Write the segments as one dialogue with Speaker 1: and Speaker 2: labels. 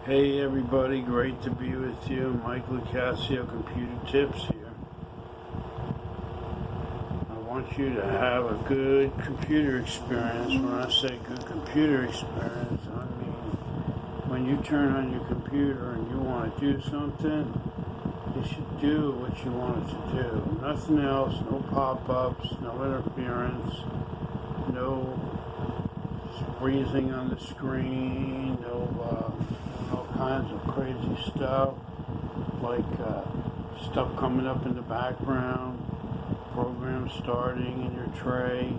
Speaker 1: Hey everybody, great to be with you. Mike Lucasio, Computer Tips here. I want you to have a good computer experience. When I say good computer experience, I mean when you turn on your computer and you want to do something, you should do what you want it to do. Nothing else, no pop-ups, no interference, no freezing on the screen, all kinds of crazy stuff, like stuff coming up in the background, programs starting in your tray,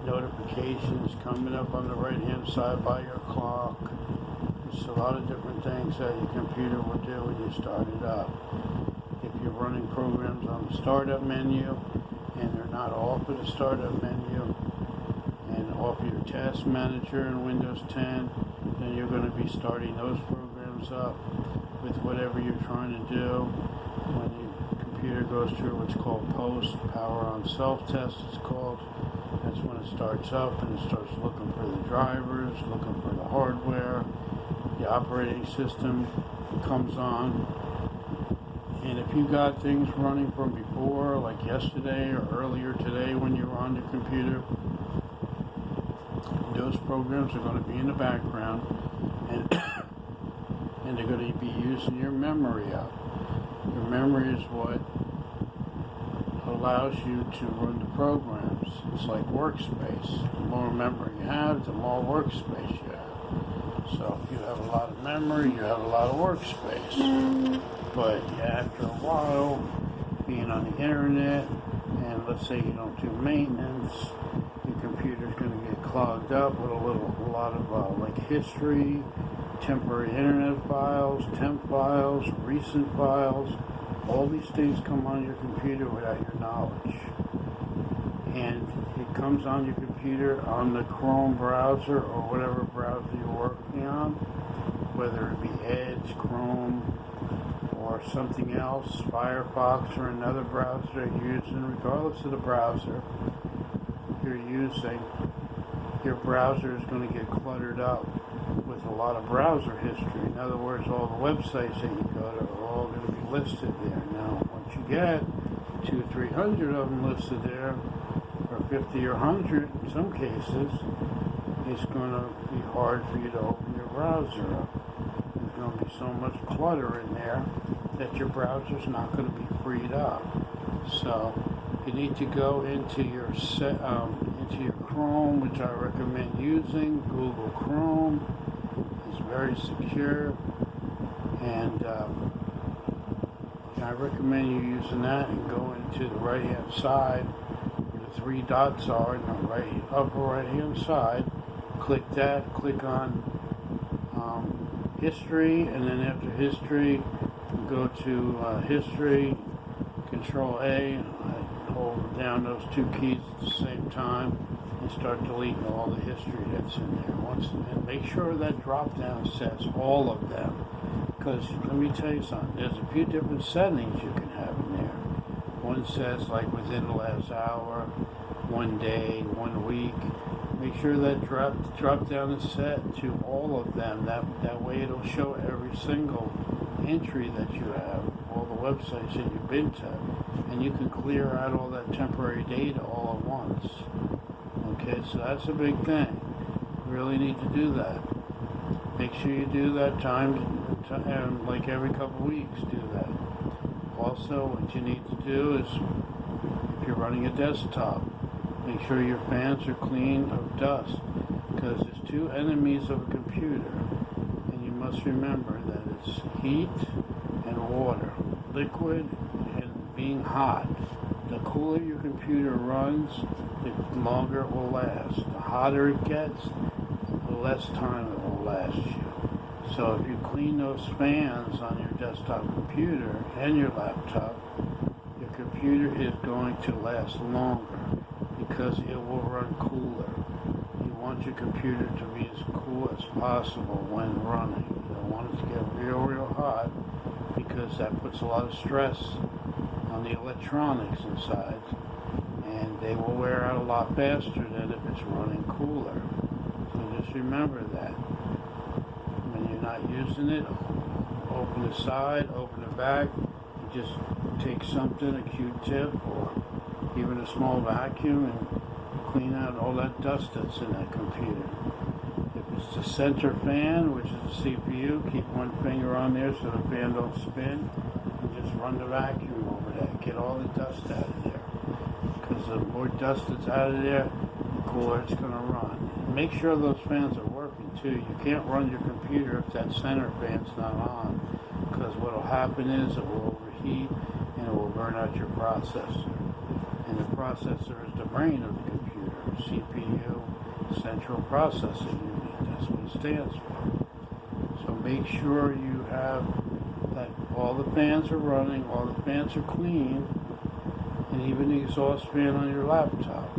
Speaker 1: notifications coming up on the right hand side by your clock. There's a lot of different things that your computer will do when you start it up. If you're running programs on the startup menu and they're not off of the startup menu and off of your task manager in Windows 10, then you're going to be starting those programs up with whatever you're trying to do. When your computer goes through what's called post power on self-test, it's called. That's when it starts up and it starts looking for the drivers, looking for the hardware. The operating system comes on. And if you got things running from before, like yesterday or earlier today when you were on your computer, those programs are going to be in the background and and they're going to be using your memory up. Your memory is what allows you to run the programs. It's like workspace. The more memory you have, the more workspace you have. So if you have a lot of memory, you have a lot of workspace. But after a while, being on the internet, and let's say you don't do maintenance, your computer's going to get clogged up with a lot of like history, temporary internet files, temp files, recent files. All these things come on your computer without your knowledge. And it comes on your computer on the Chrome browser or whatever browser you're working on, whether it be Edge, Chrome, or something else, Firefox, or another browser you're using. Regardless of the browser you're using, your browser is going to get cluttered up with a lot of browser history. In other words, all the websites that you go to are all going to be listed there. Now, once you get 200 or 300 of them listed there, or 50 or 100 in some cases, it's going to be hard for you to open your browser up. There's going to be so much clutter in there that your browser's not going to be freed up. So you need to go into your Chrome, which I recommend using. Google Chrome is very secure, and I recommend you using that and go into the right hand side where the three dots are in the upper right hand side. Click that, click on history, and then after history go to history, Control A, hold down those two keys at the same time and start deleting all the history that's in there. And make sure that drop down says all of them, because let me tell you something, there's a few different settings you can have in there. One says like within the last hour, 1 day, 1 week. Make sure that drop down is set to all of them. That way it'll show every single entry that you have, all the websites that you've been to, and you can clear out all that temporary data all at once. Okay, so that's a big thing. You really need to do that. Make sure you do that like every couple of weeks, do that. Also, what you need to do is, if you're running a desktop, make sure your fans are clean of dust, because there's two enemies of a computer, and you must remember that it's heat and water, liquid and being hot. The cooler your computer runs, the longer it will last. The hotter it gets, the less time it will last you. So if you clean those fans on your desktop computer and your laptop, your computer is going to last longer because it will run cooler. You want your computer to be as cool as possible when running. You don't want it to get real hot, because that puts a lot of stress on the electronics inside, and they will wear out a lot faster than if it's running cooler. So just remember that. When you're not using it, open the side, open the back, and just take something, a Q-tip or even a small vacuum, and clean out all that dust that's in that computer. If it's the center fan, which is the CPU, keep one finger on there so the fan don't spin, and just run the vacuum over that. Get all the dust out of there. Because the more dust that's out of there, the cooler it's going to run. And make sure those fans are working too. You can't run your computer if that center fan's not on, because what will happen is it will overheat and it will burn out your processor. And the processor is the brain of the computer. CPU, Central Processing Unit. That's what it stands for. So make sure you have that all the fans are running, all the fans are clean, and even the exhaust fan on your laptop.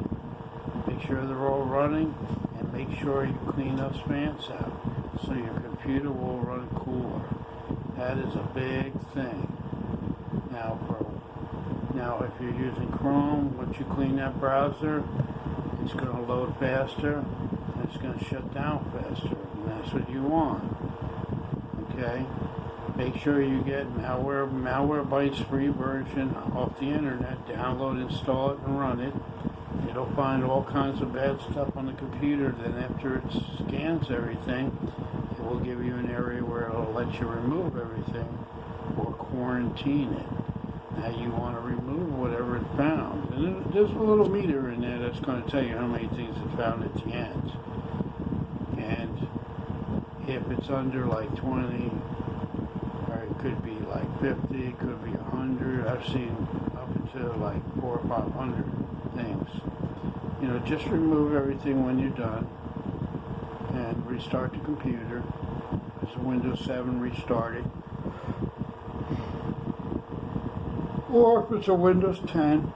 Speaker 1: Make sure they're all running, and make sure you clean those fans out so your computer will run cooler. That is a big thing. Now if you're using Chrome, once you clean that browser, it's going to load faster and it's going to shut down faster, and that's what you want. Okay? Make sure you get Malwarebytes free version off the internet. Download, install it, and run it. It'll find all kinds of bad stuff on the computer. Then after it scans everything, it will give you an area where it'll let you remove everything or quarantine it. Now you want to remove whatever it found. And there's a little meter in there that's going to tell you how many things it found at the end. And if it's under like 20, or it could be like 50, it could be 100. I've seen up to like 400 or 500 things. You know, just remove everything when you're done and restart the computer. If it's a Windows 7, restart it. Or if it's a Windows 10,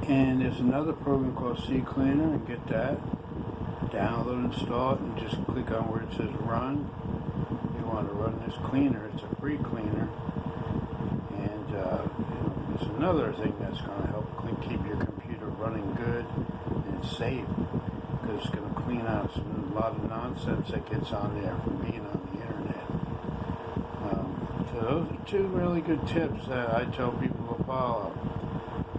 Speaker 1: and there's another program called CCleaner, and get that. Download, install it, and just click on where it says run. You want to run this cleaner. It's a free cleaner. And there's another thing that's going to help keep your computer running good and safe, because it's going to clean out a lot of nonsense that gets on there from being on the internet. So those are two really good tips that I tell people to follow.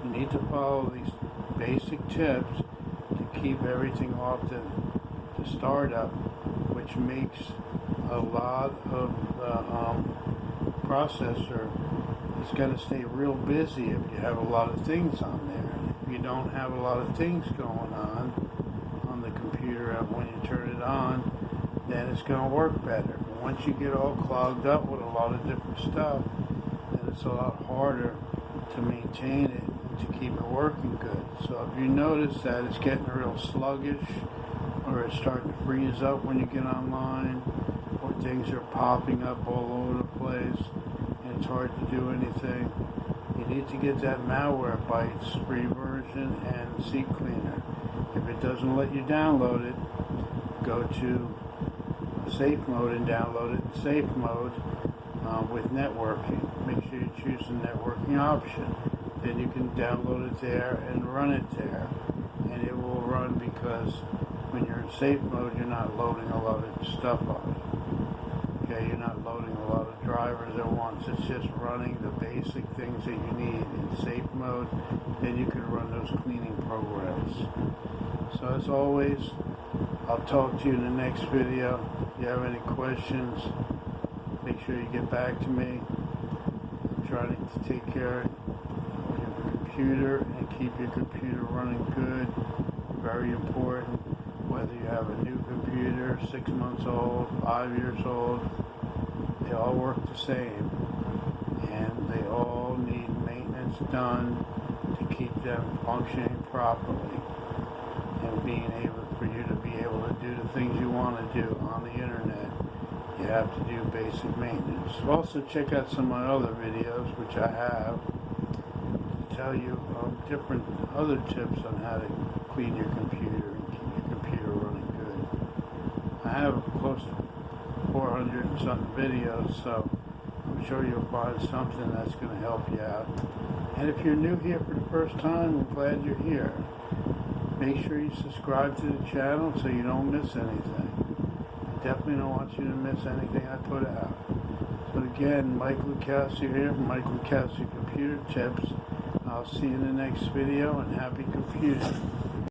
Speaker 1: You need to follow these basic tips to keep everything off the startup, which makes a lot of processor is going to stay real busy if you have a lot of things on there. If you don't have a lot of things going on the computer when you turn it on, then it's going to work better. But once you get all clogged up with a lot of different stuff, then it's a lot harder to maintain it and to keep it working good. So if you notice that it's getting real sluggish, or it's starting to freeze up when you get online, or things are popping up all over the place, and it's hard to do anything, you need to get that Malwarebytes free version and CCleaner. If it doesn't let you download it, go to safe mode and download it in safe mode with networking. Make sure you choose the networking option. Then you can download it there and run it there. And it will run, because when you're in safe mode, you're not loading a lot of stuff on it. Okay, you're not loading a lot of drivers at once. It's just running the basic things that you need in safe mode. Then you can run those cleaning programs. So as always, I'll talk to you in the next video. If you have any questions, make sure you get back to me. I'm trying to take care of your computer and keep your computer running good. Very important. Whether you have a new computer, 6 months old, 5 years old, they all work the same. And they all need maintenance done to keep them functioning properly and being able for you to be able to do the things you want to do on the internet. You have to do basic maintenance. Also check out some of my other videos, which I have, to tell you different other tips on how to clean your computer and keep your computer running good. I have close to 400 and something videos, so I'm sure you'll find something that's going to help you out. And if you're new here for the first time, I'm glad you're here. Make sure you subscribe to the channel so you don't miss anything. definitely don't want you to miss anything I put out. So again, Mike Lucasio here from Mike Lucasio Computer Tips. I'll see you in the next video, and happy computing.